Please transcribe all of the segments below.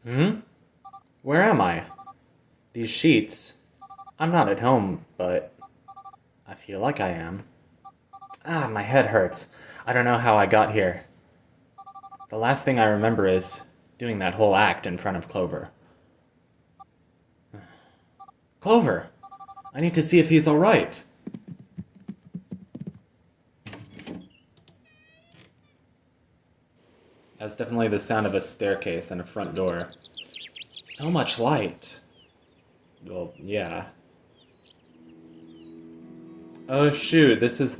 Hmm? Where am I? These sheets. I'm not at home, but I feel like I am. Ah, my head hurts. I don't know how I got here. The last thing I remember is doing that whole act in front of Clover. Clover! I need to see if he's alright. That's definitely the sound of a staircase and a front door. So much light. Well, yeah. Oh shoot, this is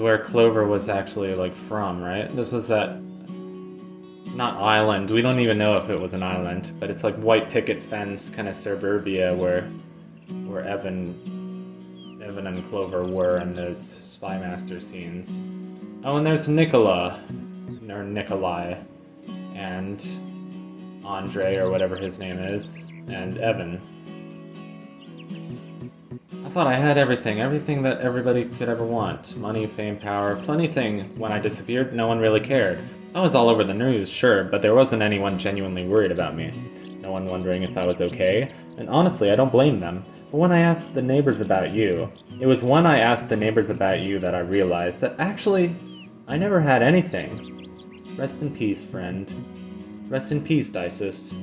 where Clover was actually, like, from, right? This was that, not island, we don't even know if it was an island, but it's like white picket fence kind of suburbia where Evan and Clover were in those Spy Master scenes. Oh, and there's Nicola, or Nikolai, and Andre, or whatever his name is, and Evan. I thought I had everything that everybody could ever want. Money, fame, power. Funny thing, when I disappeared, no one really cared. I was all over the news, sure, but there wasn't anyone genuinely worried about me. No one wondering if I was okay. And honestly, I don't blame them. But when I asked the neighbors about you, it was when I asked the neighbors about you that I realized that actually, I never had anything. Rest in peace, friend. Rest in peace, Dices.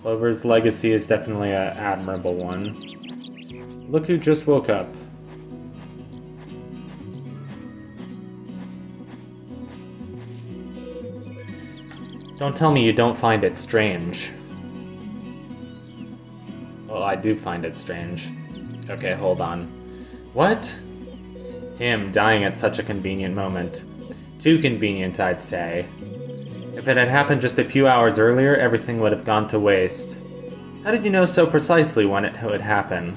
Clover's legacy is definitely an admirable one. Look who just woke up. Don't tell me you don't find it strange. Well, I do find it strange. Okay, hold on. What? Him dying at such a convenient moment. Too convenient, I'd say. If it had happened just a few hours earlier, everything would have gone to waste. How did you know so precisely when it would happen?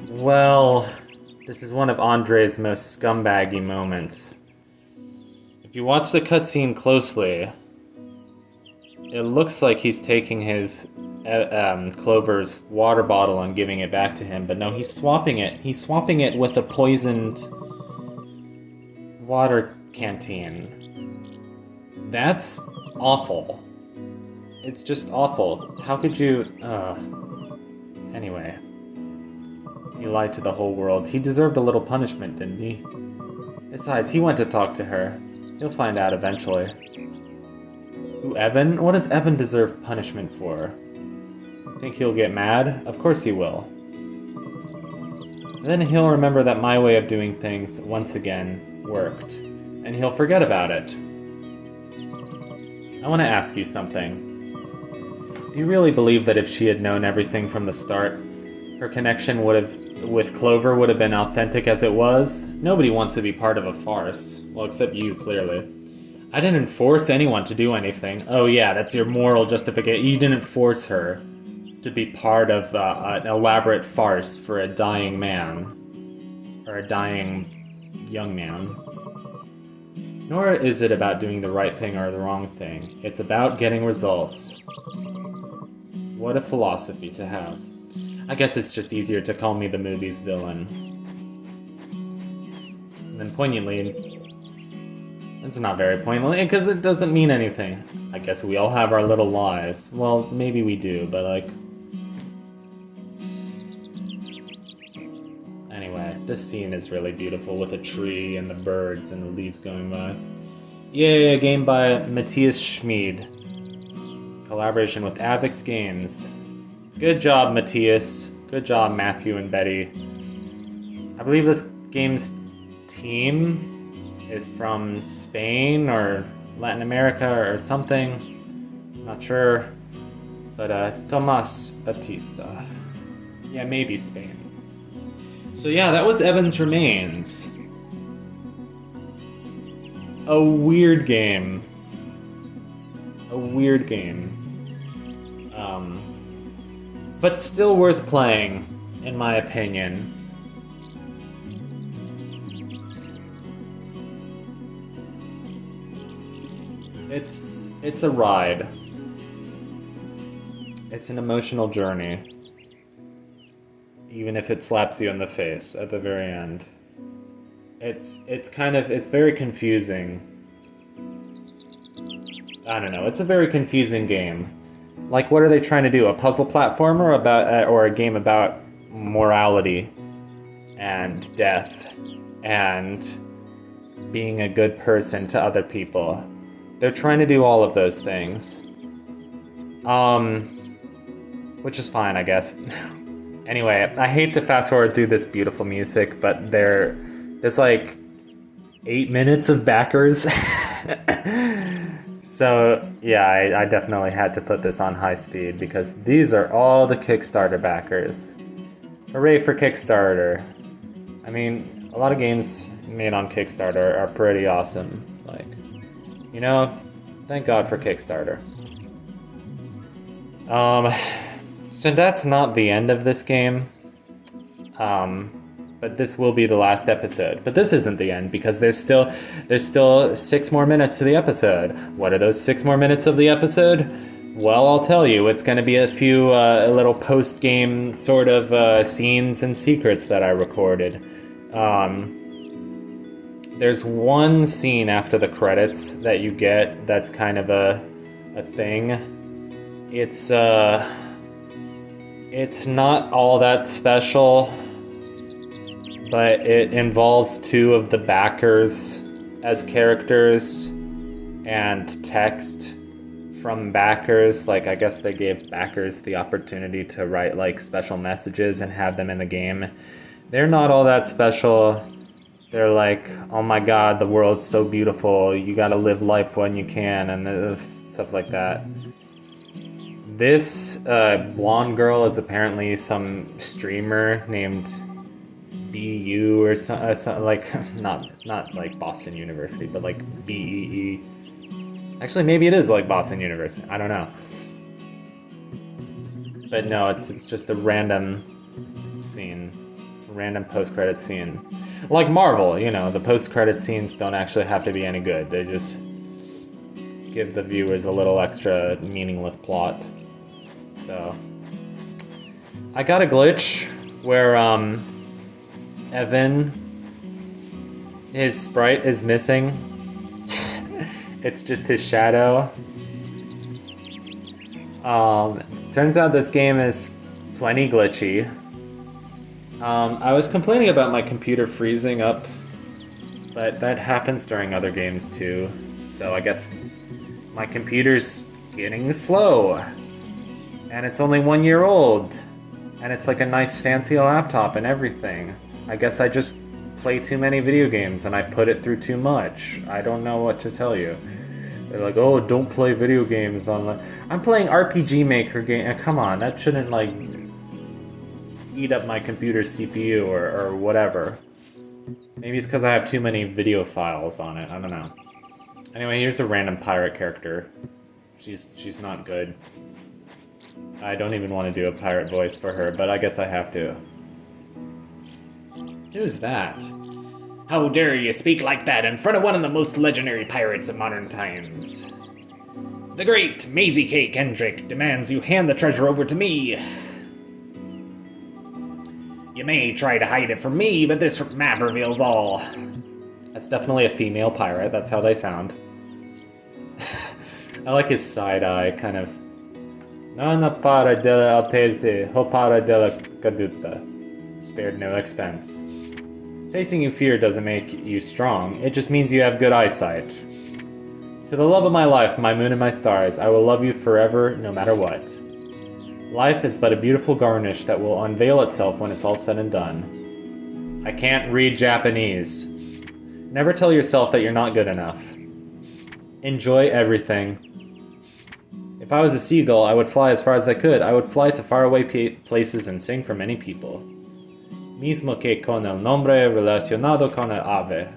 Well, this is one of Andre's most scumbaggy moments. If you watch the cutscene closely, it looks like he's taking his Clover's water bottle and giving it back to him, but no, he's swapping it. He's swapping it with a poisoned water canteen. That's awful. It's just awful. How could you... Anyway. He lied to the whole world. He deserved a little punishment, didn't he? Besides, he went to talk to her. He'll find out eventually. Who, Evan? What does Evan deserve punishment for? Think he'll get mad? Of course he will. Then he'll remember that my way of doing things, once again, worked. And he'll forget about it. I want to ask you something. Do you really believe that if she had known everything from the start, her connection with Clover would have been authentic as it was? Nobody wants to be part of a farce. Well, except you, clearly. I didn't force anyone to do anything. Oh yeah, that's your moral justification. You didn't force her to be part of an elaborate farce for a dying man. Or a dying young man. Nor is it about doing the right thing or the wrong thing. It's about getting results. What a philosophy to have. I guess it's just easier to call me the movie's villain. And then poignantly, it's not very poignant, because it doesn't mean anything. I guess we all have our little lies. Well, maybe we do, but like... Anyway, this scene is really beautiful with the tree and the birds and the leaves going by. Yay, a game by Matthias Schmid. Collaboration with Avix Games. Good job, Matthias. Good job, Matthew and Betty. I believe this game's team is from Spain or Latin America or something. Not sure. But Tomas Batista. Yeah, maybe Spain. So yeah, that was Evan's Remains. A weird game. A weird game. But still worth playing, in my opinion. It's a ride. It's an emotional journey. Even if it slaps you in the face at the very end. It's very confusing. I don't know. It's a very confusing game. Like, what are they trying to do? A puzzle platformer or a game about morality and death and being a good person to other people? They're trying to do all of those things. Which is fine, I guess. Anyway, I hate to fast forward through this beautiful music, but there's like 8 minutes of backers. So, yeah, I definitely had to put this on high speed because these are all the Kickstarter backers. Hooray for Kickstarter. I mean, a lot of games made on Kickstarter are pretty awesome. Like, you know, thank God for Kickstarter. So that's not the end of this game. But this will be the last episode. But this isn't the end because there's still 6 more minutes to the episode. What are those 6 more minutes of the episode? Well, I'll tell you. It's going to be a few little post-game sort of scenes and secrets that I recorded. There's one scene after the credits that you get that's kind of a thing. It's not all that special, but it involves 2 of the backers as characters and text from backers. Like, I guess they gave backers the opportunity to write like special messages and have them in the game. They're not all that special. They're like, oh my god, the world's so beautiful, you gotta live life when you can, and stuff like that. This blonde girl is apparently some streamer named BU or something, like, not like Boston University, but like BEE. Actually, maybe it is like Boston University. I don't know. But no, it's just a random scene, a random post-credit scene. Like Marvel, you know, the post-credit scenes don't actually have to be any good. They just give the viewers a little extra meaningless plot. So, I got a glitch where Evan, his sprite is missing. It's just his shadow. Turns out this game is plenty glitchy. I was complaining about my computer freezing up, but that happens during other games too. So I guess my computer's getting slow. And it's only 1 year old. And it's like a nice fancy laptop and everything. I guess I just play too many video games and I put it through too much. I don't know what to tell you. They're like, oh, don't play video games on the... I'm playing RPG Maker game. Come on, that shouldn't like eat up my computer's CPU or whatever. Maybe it's because I have too many video files on it. I don't know. Anyway, here's a random pirate character. She's not good. I don't even want to do a pirate voice for her, but I guess I have to. Who's that? How dare you speak like that in front of one of the most legendary pirates of modern times? The great Maisie K. Kendrick demands you hand the treasure over to me. You may try to hide it from me, but this map reveals all. That's definitely a female pirate, that's how they sound. I like his side eye, kind of. Nonna para della altese, ho para della caduta. Spared no expense. Facing you fear doesn't make you strong, it just means you have good eyesight. To the love of my life, my moon and my stars, I will love you forever, no matter what. Life is but a beautiful garnish that will unveil itself when it's all said and done. I can't read Japanese. Never tell yourself that you're not good enough. Enjoy everything. If I was a seagull, I would fly as far as I could. I would fly to faraway places and sing for many people. Mismo que con el nombre relacionado con el ave.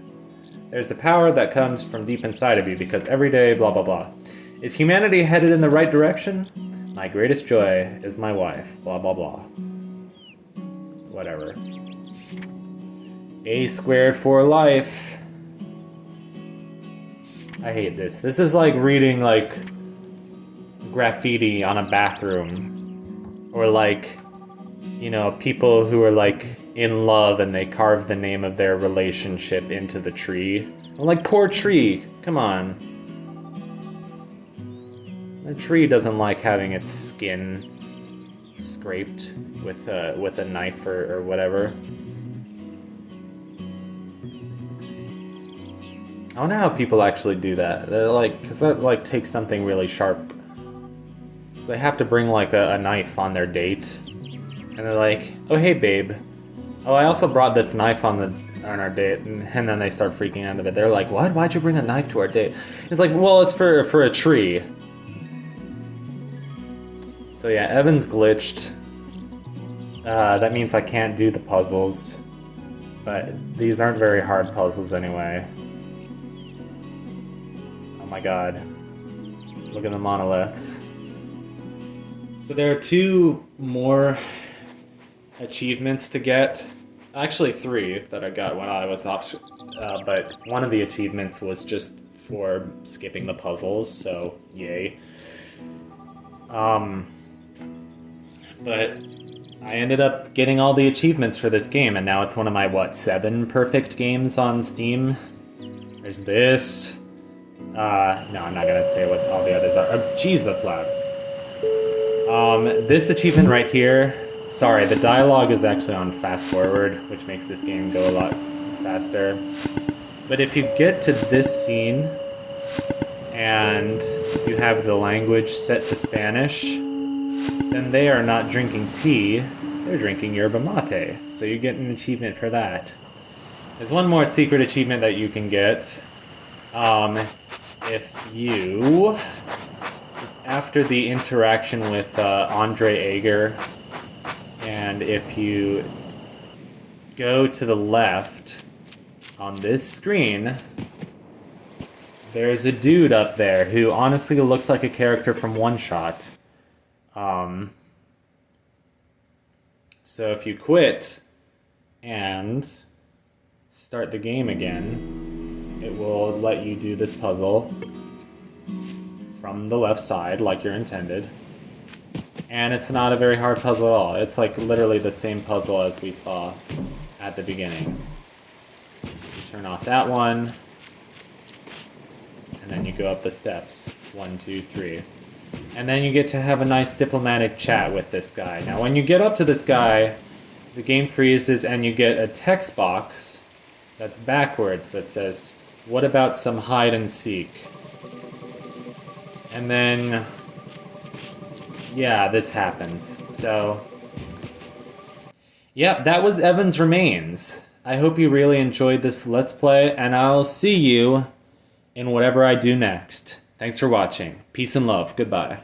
There's a power that comes from deep inside of you because every day, blah blah blah. Is humanity headed in the right direction? My greatest joy is my wife, blah blah blah. Whatever. A squared for life. I hate this. This is like reading like graffiti on a bathroom. Or like you know, people who are like in love and they carve the name of their relationship into the tree. I'm like, poor tree, come on. The tree doesn't like having its skin scraped with a knife or whatever. I wonder how people actually do that. They're like, because that like takes something really sharp. So they have to bring like a knife on their date, and they're like, "Oh hey babe, oh I also brought this knife on our date," and then they start freaking out of it. They're like, "What? Why'd you bring a knife to our date?" It's like, well, it's for a tree. So yeah, Evan's glitched. That means I can't do the puzzles, but these aren't very hard puzzles anyway. Oh my god. Look at the monoliths. So there are 2 more achievements to get. Actually 3 that I got when I was off, but one of the achievements was just for skipping the puzzles, so yay. But I ended up getting all the achievements for this game, and now it's one of my, 7 perfect games on Steam? There's this. No, I'm not gonna say what all the others are. Oh, jeez, that's loud. This achievement right here, sorry, the dialogue is actually on fast forward, which makes this game go a lot faster. But if you get to this scene, and you have the language set to Spanish, then they are not drinking tea, they're drinking yerba mate. So you get an achievement for that. There's one more secret achievement that you can get. If you... It's after the interaction with Andre Ager, and if you go to the left on this screen, there's a dude up there who honestly looks like a character from One Shot. So if you quit and start the game again, it will let you do this puzzle from the left side like you're intended. And it's not a very hard puzzle at all. It's like literally the same puzzle as we saw at the beginning. You turn off that one, and then you go up the steps. 1, 2, 3. And then you get to have a nice diplomatic chat with this guy. Now when you get up to this guy, the game freezes and you get a text box that's backwards that says, "What about some hide and seek?" And then, yeah, this happens. So, yep, that was Evan's Remains. I hope you really enjoyed this Let's Play, and I'll see you in whatever I do next. Thanks for watching. Peace and love. Goodbye.